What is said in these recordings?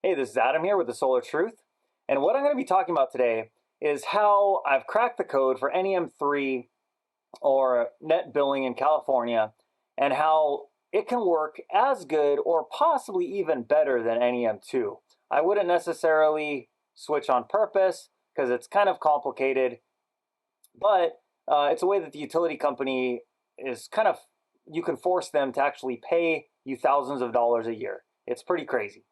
Hey, this is Adam here with the Solar Truth. And what I'm going to be talking about today is how I've cracked the code for NEM3 or net billing in California and how it can work as good or possibly even better than NEM2. I wouldn't necessarily switch on purpose because it's kind of complicated, but it's a way that the utility company is kind of, you can force them to actually pay you thousands of dollars a year. It's pretty crazy.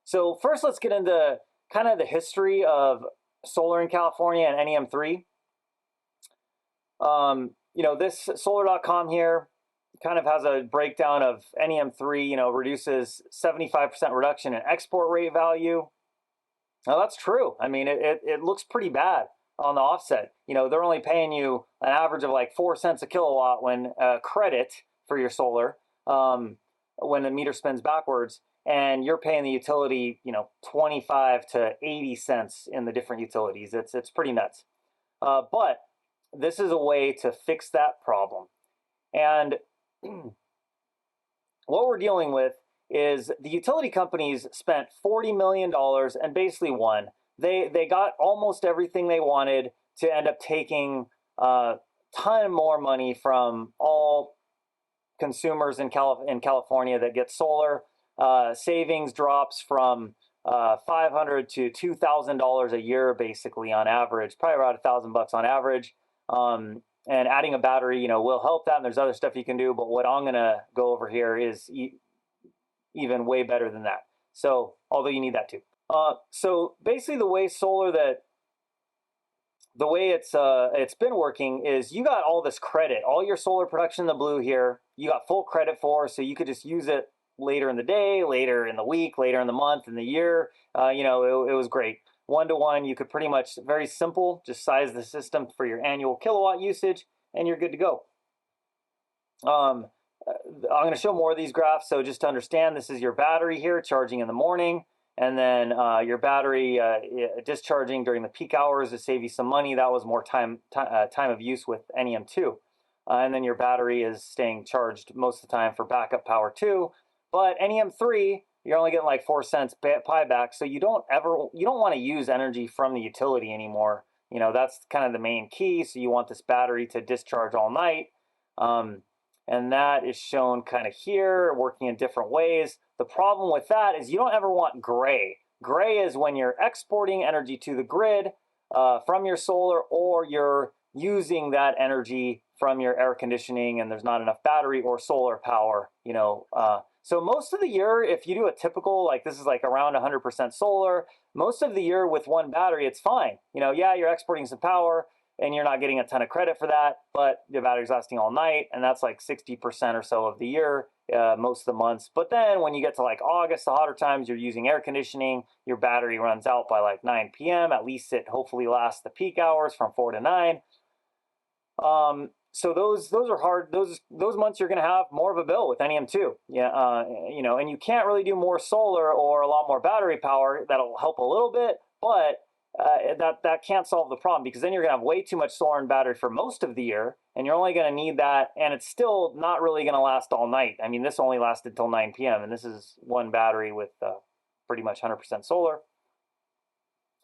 So first, let's get into kind of the history of solar in California and NEM3. This solar.com here kind of has a breakdown of NEM3, reduces 75% reduction in export rate value. Now that's true. I mean, it looks pretty bad on the offset. They're only paying you an average of like 4 cents a kilowatt when credit for your solar when the meter spins backwards, and you're paying the utility, 25 to 80 cents in the different utilities. It's pretty nuts. But this is a way to fix that problem. And what we're dealing with is the utility companies spent $40 million and basically won. They got almost everything they wanted to end up taking a ton more money from all consumers in California that get solar. Savings drops from $500 to $2,000 a year, basically on average, probably around $1,000 on average. And adding a battery, will help that. And there's other stuff you can do, but what I'm gonna go over here is even way better than that. So, although you need that too. So basically, the way it's been working is you got all this credit, all your solar production in the blue here, you got full credit for, so you could just use it later in the day, later in the week, later in the month, in the year. It was great. 1-to-1, you could pretty much, very simple, just size the system for your annual kilowatt usage, and you're good to go. I'm going to show more of these graphs, so just to understand, this is your battery here charging in the morning, and then your battery discharging during the peak hours to save you some money. That was more time of use with NEM2. And then your battery is staying charged most of the time for backup power too. But NEM3, you're only getting like 4 cents pi back, so you don't want to use energy from the utility anymore. That's kind of the main key. So you want this battery to discharge all night. And that is shown kind of here, working in different ways. The problem with that is you don't ever want gray. Gray is when you're exporting energy to the grid from your solar, or you're using that energy from your air conditioning and there's not enough battery or solar power. So most of the year, if you do a typical, like this is like around 100% solar, most of the year with one battery, it's fine. Yeah, you're exporting some power and you're not getting a ton of credit for that, but the battery's lasting all night, and that's like 60% or so of the year, most of the months. But then when you get to like August, the hotter times, you're using air conditioning, your battery runs out by like 9 p.m. At least it hopefully lasts the peak hours from 4 to 9. So those are hard. Those months you're going to have more of a bill with NEM2. Yeah, and you can't really do more solar or a lot more battery power. That'll help a little bit, but that can't solve the problem, because then you're going to have way too much solar and battery for most of the year, and you're only going to need that, and it's still not really going to last all night. I mean, this only lasted till 9 p.m., and this is one battery with pretty much 100% solar.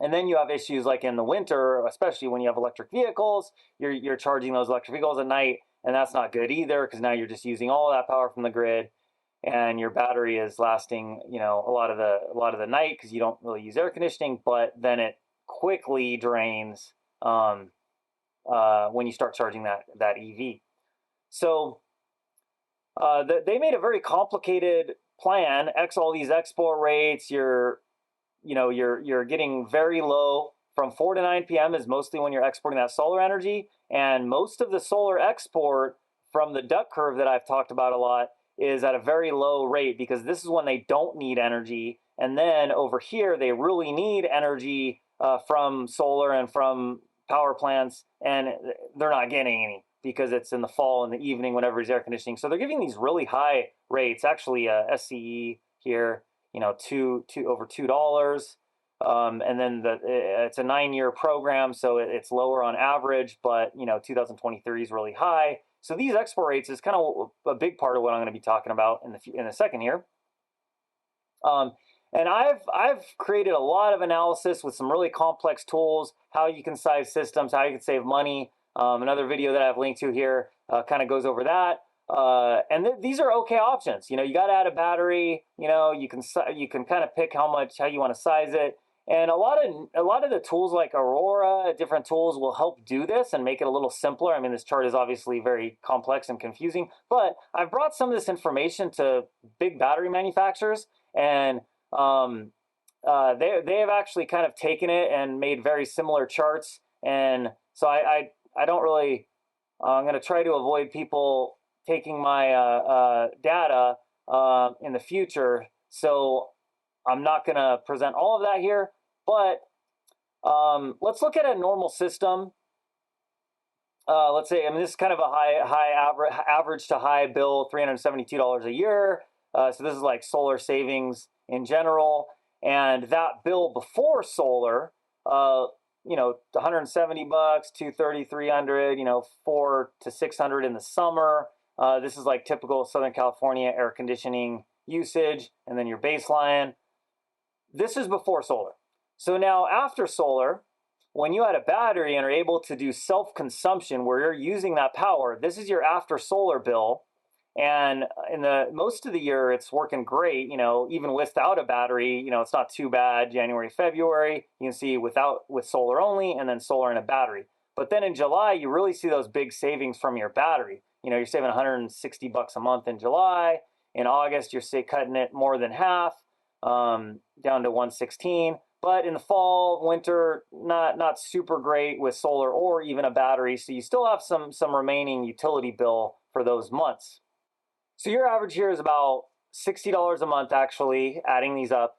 And then you have issues like in the winter, especially when you have electric vehicles, you're charging those electric vehicles at night, and that's not good either, because now you're just using all that power from the grid, and your battery is lasting, a lot of the night because you don't really use air conditioning, but then it quickly drains when you start charging that EV. So they made a very complicated plan. All these export rates, you're getting very low from 4 to 9 p.m. is mostly when you're exporting that solar energy, and most of the solar export from the duck curve that I've talked about a lot is at a very low rate, because this is when they don't need energy, and then over here they really need energy from solar and from power plants, and they're not getting any because it's in the fall and the evening whenever it's air conditioning. So they're giving these really high rates. Actually, SCE here, over $2. And then it's a 9-year program, so it's lower on average, but 2023 is really high. So these export rates is kind of a big part of what I'm going to be talking about in a second here. And I've created a lot of analysis with some really complex tools, how you can size systems, how you can save money. Another video that I've linked to here kind of goes over that. And these are okay options. You know, you got to add a battery. You know, you can kind of pick how you want to size it. And a lot of the tools like Aurora, different tools will help do this and make it a little simpler. I mean, this chart is obviously very complex and confusing, but I've brought some of this information to big battery manufacturers, and they have actually kind of taken it and made very similar charts. And so I don't really. I'm going to try to avoid people taking my data in the future. So I'm not going to present all of that here, but let's look at a normal system. Let's say, I mean, this is kind of a average to high bill, $372 a year. So this is like solar savings in general. And that bill before solar, you know, 170 bucks, 230, 300, you know, 400 to 600 in the summer. This is like typical Southern California air conditioning usage, and then your baseline. This is before solar. So now after solar, when you add a battery and are able to do self-consumption where you're using that power, this is your after solar bill. And in the most of the year, it's working great. You know, even without a battery, you know, it's not too bad. January, February, you can see with solar only, and then solar and a battery. But then in July, you really see those big savings from your battery. You know, you're saving 160 bucks a month in July. In August, you're cutting it more than half, down to 116. But in the fall, winter, not super great with solar or even a battery. So you still have some remaining utility bill for those months. So your average here is about $60 a month, actually, adding these up.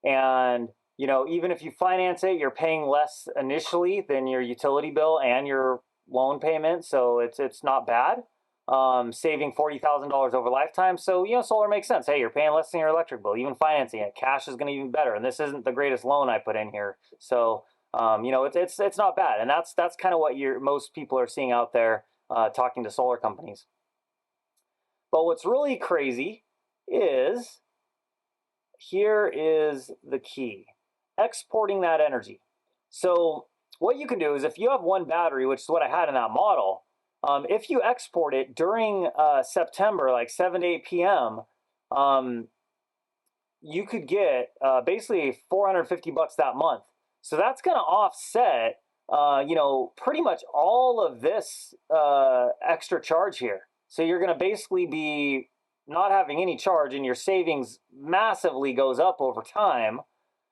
And, you know, even if you finance it, you're paying less initially than your utility bill and your loan payment. So it's not bad. Saving $40,000 over lifetime. So, you know, solar makes sense. Hey, you're paying less than your electric bill. Even financing it, cash is going to be even better. And this isn't the greatest loan I put in here. So, you know, it's not bad. And that's kind of what most people are seeing out there talking to solar companies. But what's really crazy is, here is the key: exporting that energy. So what you can do is, if you have one battery, which is what I had in that model, if you export it during September, like 7 to 8 p.m., you could get basically 450 bucks that month. So that's going to offset, you know, pretty much all of this extra charge here. So you're going to basically be not having any charge, and your savings massively goes up over time.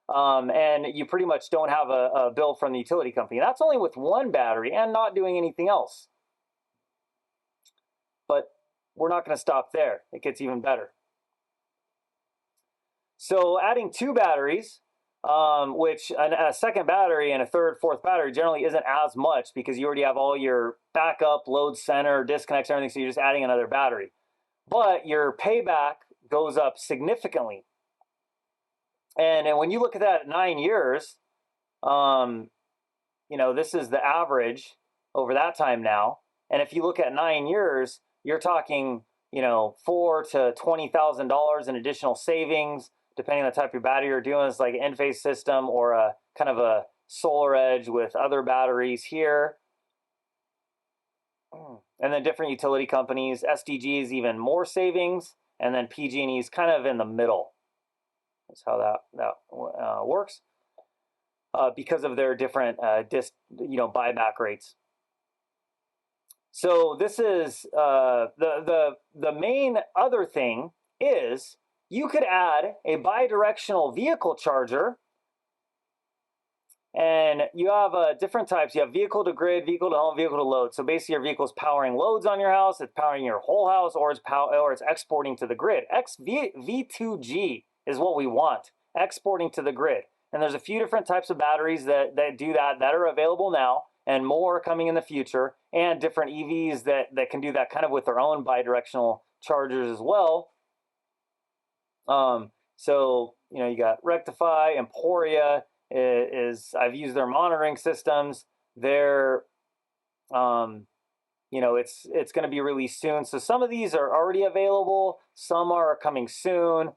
And you pretty much don't have a bill from the utility company. That's only with one battery and not doing anything else. But we're not going to stop there. It gets even better. So adding two batteries, which a second battery and a third, fourth battery generally isn't as much, because you already have all your backup, load center, disconnects, everything. So you're just adding another battery. But your payback goes up significantly. And when you look at that at 9 years, you know, this is the average over that time now. And if you look at 9 years, you're talking, you know, $4,000 to $20,000 in additional savings, depending on the type of battery you're doing. It's like an Enphase system or a kind of a Solar Edge with other batteries here. And then different utility companies. SDG is even more savings, and then PG&E is kind of in the middle. That's how that works, because of their different buyback rates. So this is the main other thing is, you could add a bidirectional vehicle charger. And you have different types. You have vehicle to grid, vehicle to home, vehicle to load. So basically, your vehicle is powering loads on your house, it's powering your whole house, or it's exporting to the grid. V2G is what we want, exporting to the grid. And there's a few different types of batteries that do that are available now, and more coming in the future, and different EVs that can do that kind of with their own bidirectional chargers as well. So, you know, you got Rectify, Emporia. I've used their monitoring systems. They're, you know, it's going to be released soon. So some of these are already available. Some are coming soon.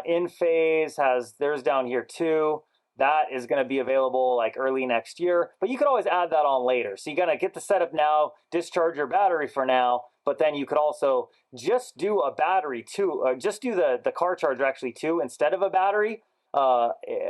In phase has theirs down here too. That is going to be available like early next year, but you could always add that on later. So you got to get the setup now, discharge your battery for now, but then you could also just do a battery too, just do the car charger actually too instead of a battery,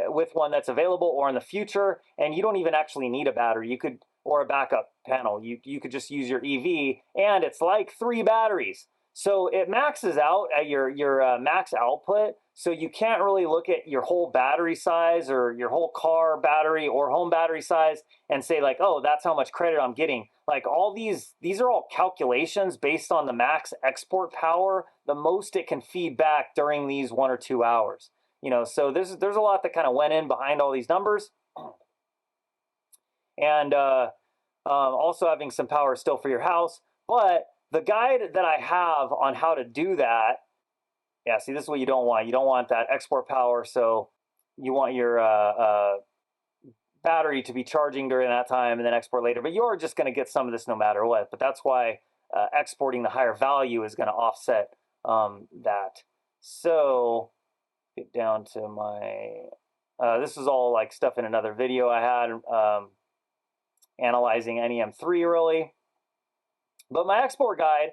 with one that's available or in the future. And you don't even actually need a battery. You could, or a backup panel. You could just use your EV, and it's like 3 batteries. So it maxes out at your max output. So you can't really look at your whole battery size or your whole car battery or home battery size and say like, oh, that's how much credit I'm getting. Like all these are all calculations based on the max export power, the most it can feed back during these 1 or 2 hours. So there's a lot that kind of went in behind all these numbers. And also having some power still for your house. But the guide that I have on how to do that, yeah, see, this is what you don't want. You don't want that export power, so you want your battery to be charging during that time and then export later. But you're just going to get some of this no matter what. But that's why exporting the higher value is going to offset that. So get down to my, this is all like stuff in another video I had, analyzing NEM3 really. But my export guide,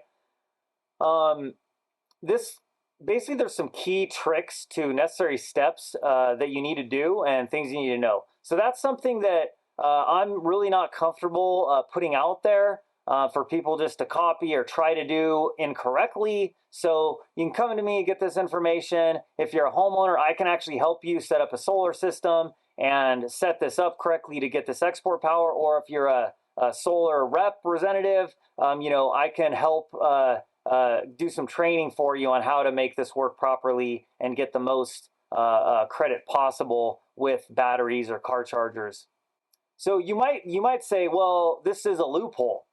this basically there's some key tricks to necessary steps that you need to do and things you need to know. So that's something that I'm really not comfortable putting out there for people just to copy or try to do incorrectly. So you can come to me and get this information. If you're a homeowner, I can actually help you set up a solar system and set this up correctly to get this export power. Or if you're a solar representative, I can help do some training for you on how to make this work properly and get the most credit possible with batteries or car chargers. So you might say, well, this is a loophole.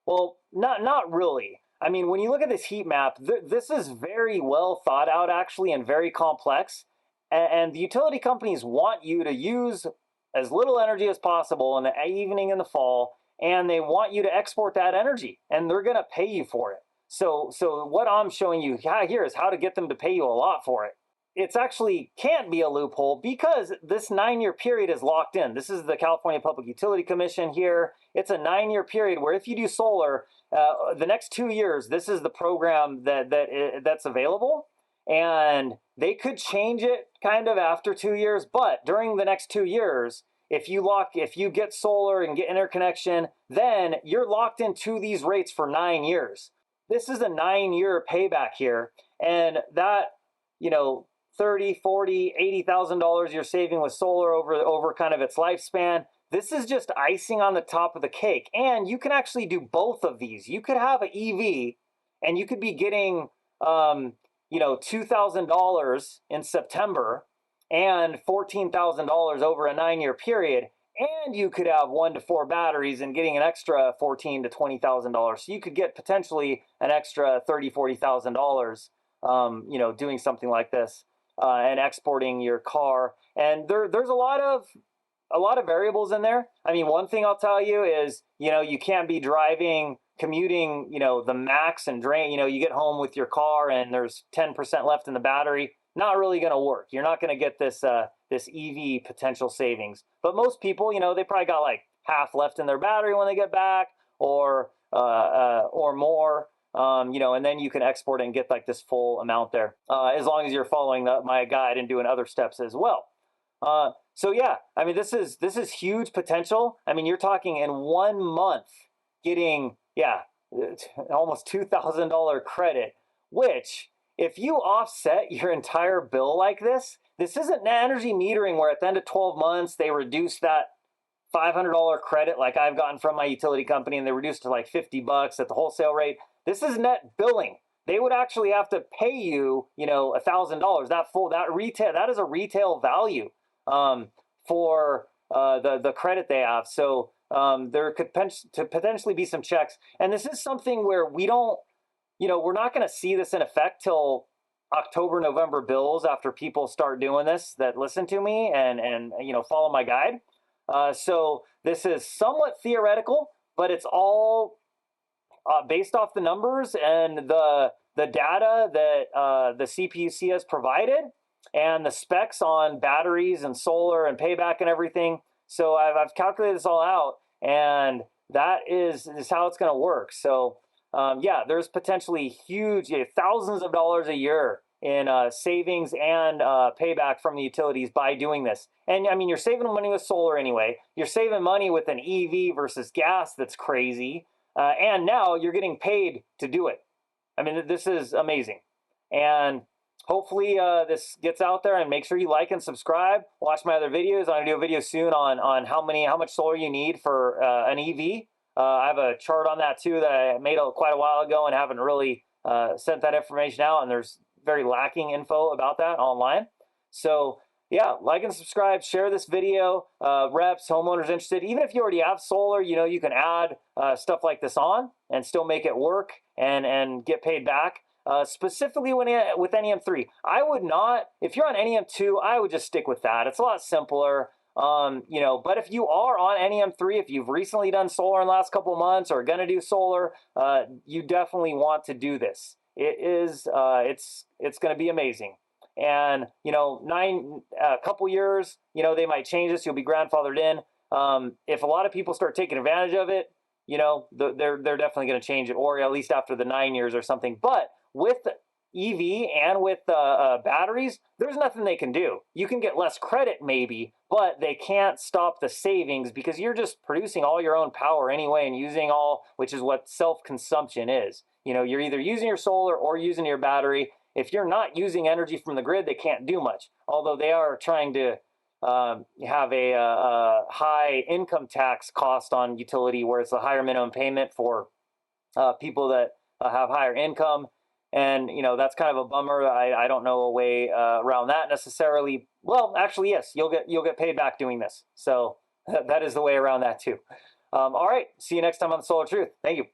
Well, not really. I mean, when you look at this heat map, this is very well thought out actually and very complex. And the utility companies want you to use as little energy as possible in the evening and the fall, and they want you to export that energy, and they're going to pay you for it. So what I'm showing you here is how to get them to pay you a lot for it. It's actually can't be a loophole because this 9-year period is locked in. This is the California Public Utility Commission here. It's a 9-year period where if you do solar, the next 2 years, this is the program that's available. And they could change it kind of after 2 years, but during the next 2 years, if you get solar and get interconnection, then you're locked into these rates for 9 years. This is a 9-year payback here, and that, $30,000, $40,000, $80,000 you're saving with solar over kind of its lifespan. This is just icing on the top of the cake, and you can actually do both of these. You could have an EV, and you could be getting $2,000 in September and $14,000 over a 9-year period, and you could have 1 to 4 batteries and getting an extra $14,000 to $20,000. So you could get potentially an extra $30,000, $40,000, doing something like this and exporting your car. And there's a lot of variables in there. I mean, one thing I'll tell you is, you can't be commuting, the max and drain. You get home with your car and there's 10% left in the battery. Not really going to work. You're not going to get this EV potential savings. But most people, they probably got like half left in their battery when they get back, or more. And then you can export it and get like this full amount there, as long as you're following my guide and doing other steps as well. So yeah, I mean, this is huge potential. I mean, you're talking in 1 month getting, almost $2,000 credit, which if you offset your entire bill like this isn't energy metering where at the end of 12 months, they reduce that $500 credit like I've gotten from my utility company, and they reduced to like $50 at the wholesale rate. This is net billing. They would actually have to pay you, $1,000. That is a retail value for the credit they have. So there could potentially be some checks. And this is something where we don't, we're not going to see this in effect till October, November bills after people start doing this that listen to me and follow my guide. So this is somewhat theoretical, but it's all based off the numbers and the data that the CPUC has provided. and the specs on batteries and solar and payback and everything. So I've calculated this all out, and that is how it's going to work. So yeah, there's potentially huge, thousands of dollars a year in savings and payback from the utilities by doing this. And I mean, you're saving money with solar anyway. You're saving money with an EV versus gas that's crazy. And now you're getting paid to do it. I mean, this is amazing. And hopefully this gets out there, and make sure you like and subscribe. Watch my other videos. I'm gonna do a video soon on how much solar you need for an EV. I have a chart on that too that I made quite a while ago and haven't really sent that information out, and there's very lacking info about that online. So yeah, like and subscribe, share this video. Reps, homeowners interested, even if you already have solar, you can add stuff like this on and still make it work and get paid back. Specifically with NEM3, I would not, if you're on NEM2, I would just stick with that. It's a lot simpler. But if you are on NEM3, if you've recently done solar in the last couple of months or going to do solar, you definitely want to do this. It's going to be amazing. And, a couple years, they might change this. You'll be grandfathered in. If a lot of people start taking advantage of it, they're definitely going to change it, or at least after the 9 years or something. But with EV and with batteries, there's nothing they can do. You can get less credit maybe, but they can't stop the savings because you're just producing all your own power anyway and using all, which is what self-consumption is. You're either using your solar or using your battery. If you're not using energy from the grid, they can't do much. Although they are trying to have a high income tax cost on utility, where it's a higher minimum payment for people that have higher income. And that's kind of a bummer. I don't know a way around that necessarily. Well, actually, yes, you'll get paid back doing this. So that is the way around that too. All right, see you next time on the Solar Truth. Thank you.